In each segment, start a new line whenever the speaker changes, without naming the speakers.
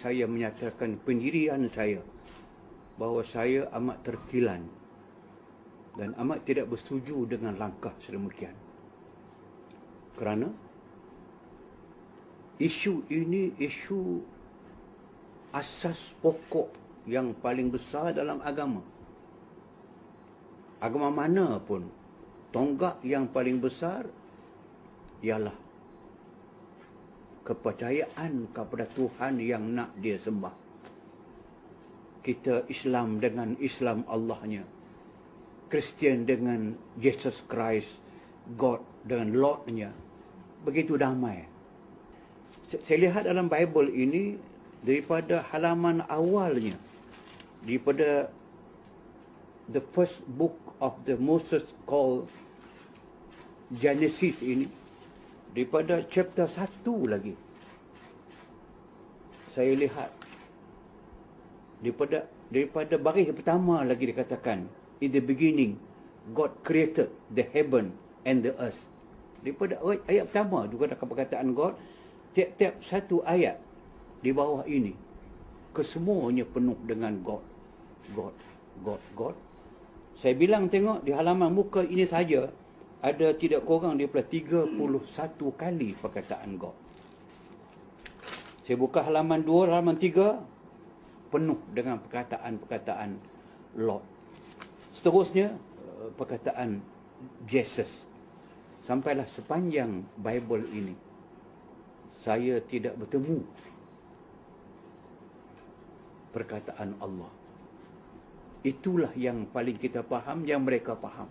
Saya menyatakan pendirian saya bahawa saya amat terkilan dan amat tidak bersetuju dengan langkah sedemikian. Kerana isu ini isu asas pokok yang paling besar dalam agama. Agama mana pun, tonggak yang paling besar ialah kepercayaan kepada Tuhan yang nak dia sembah. Kita Islam dengan Islam Allahnya, Kristian dengan Jesus Christ, God dengan Lordnya, begitu damai. Saya lihat dalam Bible ini, daripada halaman awalnya, daripada the first book of the Moses called Genesis ini, daripada chapter 1 lagi, saya lihat daripada baris pertama lagi dikatakan, in the beginning God created the heaven and the earth. Daripada ayat pertama juga ada perkataan God. Tiap-tiap satu ayat di bawah ini kesemuanya penuh dengan God, God, God, God. Saya bilang tengok di halaman muka ini saja ada tidak kurang daripada 31 kali perkataan God. Saya buka halaman 2, halaman 3, penuh dengan perkataan-perkataan Lord. Seterusnya perkataan Jesus. Sampailah sepanjang Bible ini saya tidak bertemu perkataan Allah. Itulah yang paling kita faham, yang mereka faham.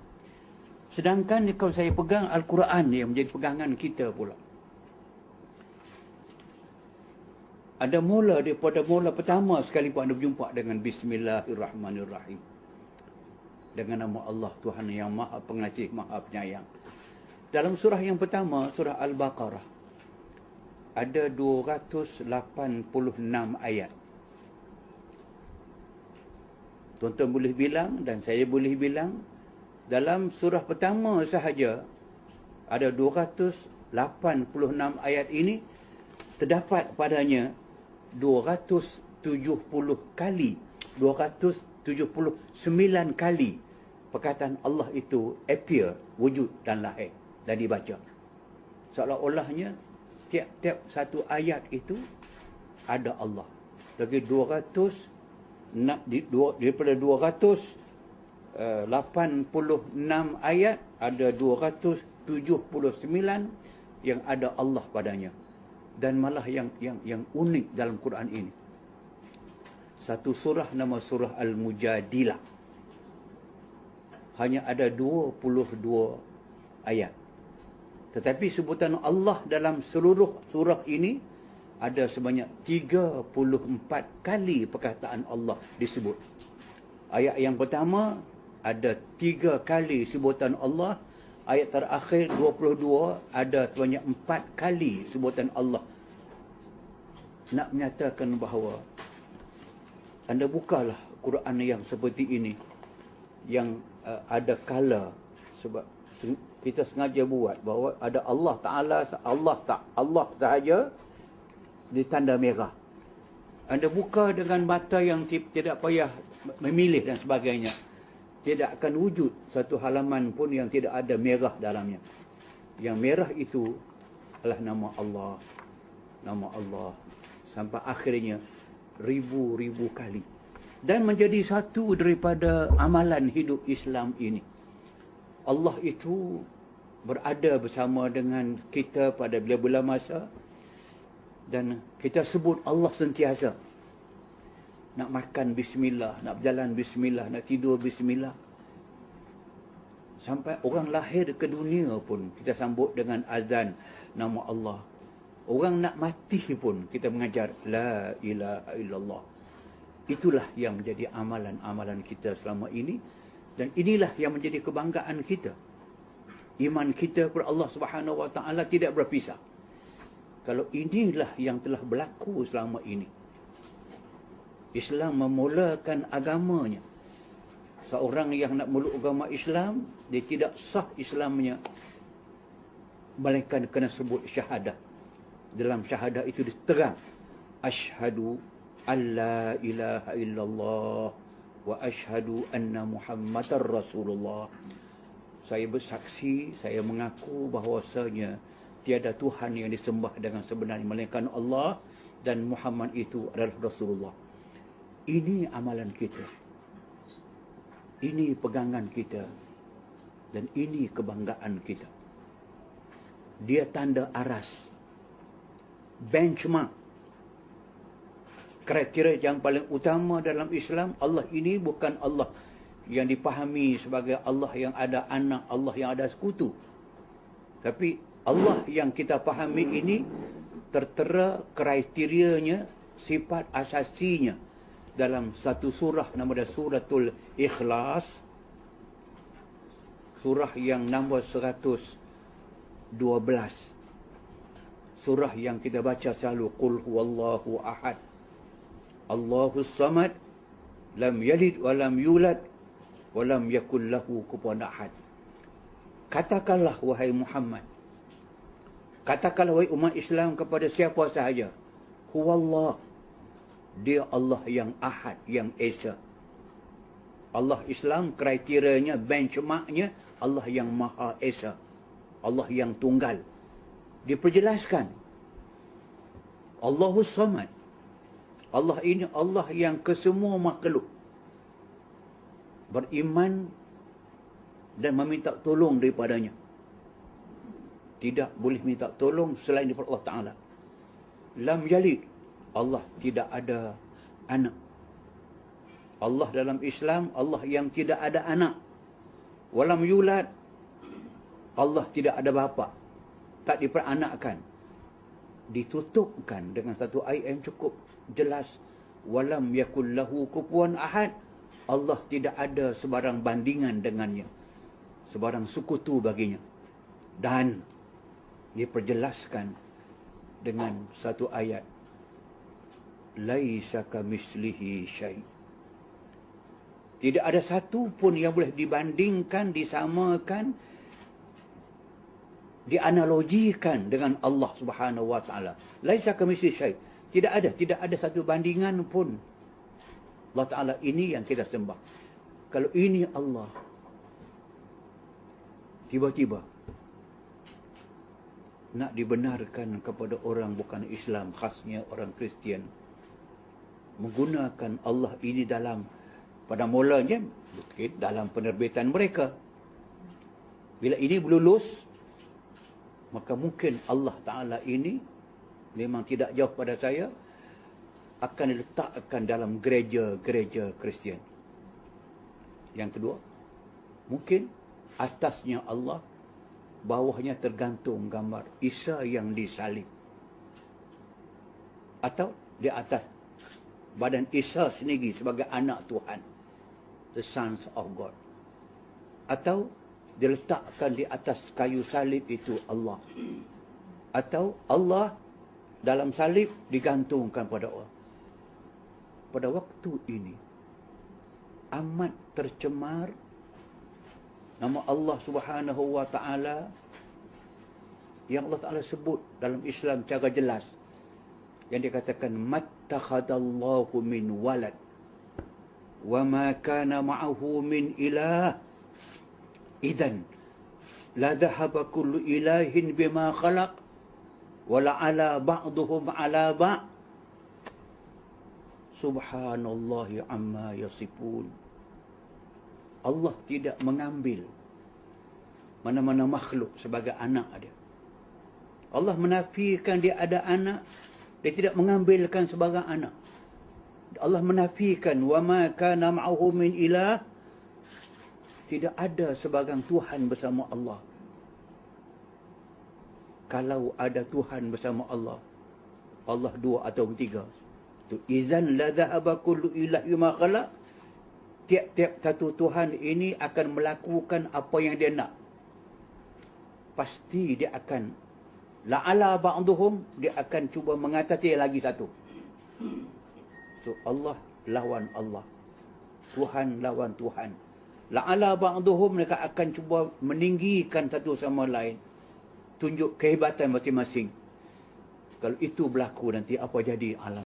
Sedangkan kalau saya pegang Al-Quran yang menjadi pegangan kita pula, ada mula daripada mula pertama sekali pun anda berjumpa dengan Bismillahirrahmanirrahim. Dengan nama Allah Tuhan yang Maha Pengasih, Maha Penyayang. Dalam surah yang pertama, surah Al-Baqarah, ada 286 ayat. Tuan-tuan boleh bilang dan saya boleh bilang, dalam surah pertama sahaja ada 286 ayat ini, terdapat padanya 270 kali, 279 kali perkataan Allah itu appear, wujud dan lahir dan dibaca. Seolah-olahnya tiap-tiap satu ayat itu ada Allah. Lagi 286 ayat, ada 279 yang ada Allah padanya. Dan malah yang unik dalam Quran ini, satu surah nama surah Al-Mujadilah hanya ada 22 ayat. Tetapi sebutan Allah dalam seluruh surah ini ada sebanyak 34 kali perkataan Allah disebut. Ayat yang pertama ada 3 kali sebutan Allah. Ayat terakhir 22 ada sebanyak 4 kali sebutan Allah. Nak menyatakan bahawa anda bukalah Quran yang seperti ini, yang ada color, sebab kita sengaja buat bahawa ada Allah Ta'ala, Allah sahaja ditanda merah. Anda buka dengan mata yang tidak payah memilih dan sebagainya, tidak akan wujud satu halaman pun yang tidak ada merah dalamnya. Yang merah itu adalah nama Allah, nama Allah, sampai akhirnya ribu-ribu kali. Dan menjadi satu daripada amalan hidup Islam ini. Allah itu berada bersama dengan kita pada bila-bila masa, dan kita sebut Allah sentiasa. Nak makan bismillah, nak berjalan bismillah, nak tidur bismillah. Sampai orang lahir ke dunia pun kita sambut dengan azan nama Allah. Orang nak mati pun kita mengajar la ilaha illallah. Itulah yang menjadi amalan-amalan kita selama ini. Dan inilah yang menjadi kebanggaan kita. Iman kita kepada Allah Subhanahu Wa Taala tidak berpisah. Kalau inilah yang telah berlaku selama ini. Islam memulakan agamanya. Seorang yang nak meluk agama Islam, dia tidak sah Islamnya, melainkan kena sebut syahadah. Dalam syahadah itu diterang, asyhadu alla ilaha illallah wa ashhadu anna Muhammadar Rasulullah. Saya bersaksi, saya mengaku bahawasanya tiada Tuhan yang disembah dengan sebenarnya melainkan Allah dan Muhammad itu adalah Rasulullah. Ini amalan kita. Ini pegangan kita. Dan ini kebanggaan kita. Dia tanda aras. Benchmark. Kriteria yang paling utama dalam Islam, Allah ini bukan Allah yang dipahami sebagai Allah yang ada anak, Allah yang ada sekutu. Tapi Allah yang kita fahami ini tertera kriterianya, sifat asasinya dalam satu surah nama dia Suratul Ikhlas. Surah yang nombor 112. Surah yang kita baca selalu, Qul huwallahu ahad, Allahus samad, lam yalid wa lam yulad wa lam yakul lahu kufuwan ahad. Katakanlah wahai Muhammad, katakanlah wahai umat Islam kepada siapa sahaja, huwallah, dia Allah yang ahad, yang esa. Allah Islam kriterianya, benchmarknya, Allah yang maha esa, Allah yang tunggal. Diperjelaskan Allahus samad, Allah ini Allah yang kesemua makhluk beriman dan meminta tolong daripadanya. Tidak boleh minta tolong selain daripada Allah Ta'ala. Lam yalid, Allah tidak ada anak. Allah dalam Islam, Allah yang tidak ada anak. Walam yulad, Allah tidak ada bapa, tak diperanakkan. Ditutupkan dengan satu ayat yang cukup jelas. Walam yakul lahu kufuwan ahad, Allah tidak ada sebarang bandingan dengannya, sebarang sekutu baginya. Dan diperjelaskan dengan satu ayat, laisa kamislihi syai'. Tidak ada satu pun yang boleh dibandingkan, disamakan, dianalogikan dengan Allah Subhanahu wa taala. Laisa kamitslihi syai'. Tidak ada satu bandingan pun. Allah Taala ini yang kita sembah. Kalau ini Allah, tiba-tiba nak dibenarkan kepada orang bukan Islam, khasnya orang Kristian, menggunakan Allah ini dalam, pada mulanya mungkin dalam penerbitan mereka. Bila ini berlulus, maka mungkin Allah Ta'ala ini memang tidak jauh pada saya, akan diletakkan dalam gereja-gereja Kristian. Yang kedua, mungkin atasnya Allah, bawahnya tergantung gambar Isa yang disalib. Atau di atas badan Isa sendiri sebagai anak Tuhan, the sons of God. Atau diletakkan di atas kayu salib itu Allah. Atau Allah dalam salib digantungkan pada Allah. Pada waktu ini amat tercemar nama Allah Subhanahu wa taala yang Allah Taala sebut dalam Islam secara jelas, yang dikatakan mattakhadallahu min walad wa ma kana ma'ahu min ilah idzan la dhahaba kullu ilahin bima khalaq wa la ala ba'dhum ala ba'. Subhanallahi amma yasifun. Allah tidak mengambil mana-mana makhluk sebagai anak dia. Allah menafikan dia ada anak, dia tidak mengambilkan sebagai anak. Allah menafikan wa ma kana ma'ahu min ilah, tidak ada sebarang Tuhan bersama Allah. Kalau ada Tuhan bersama Allah, Allah dua atau tiga, tu izan la dhahaba kullu ilahi ma khalaq, tiap-tiap satu Tuhan ini akan melakukan apa yang dia nak. Pasti dia akan la'ala ba'duhum, dia akan cuba mengatasi lagi satu. So Allah lawan Allah, Tuhan lawan Tuhan. La'ala ba'duhum, mereka akan cuba meninggikan satu sama lain, tunjuk kehebatan masing-masing. Kalau itu berlaku, nanti apa jadi alam?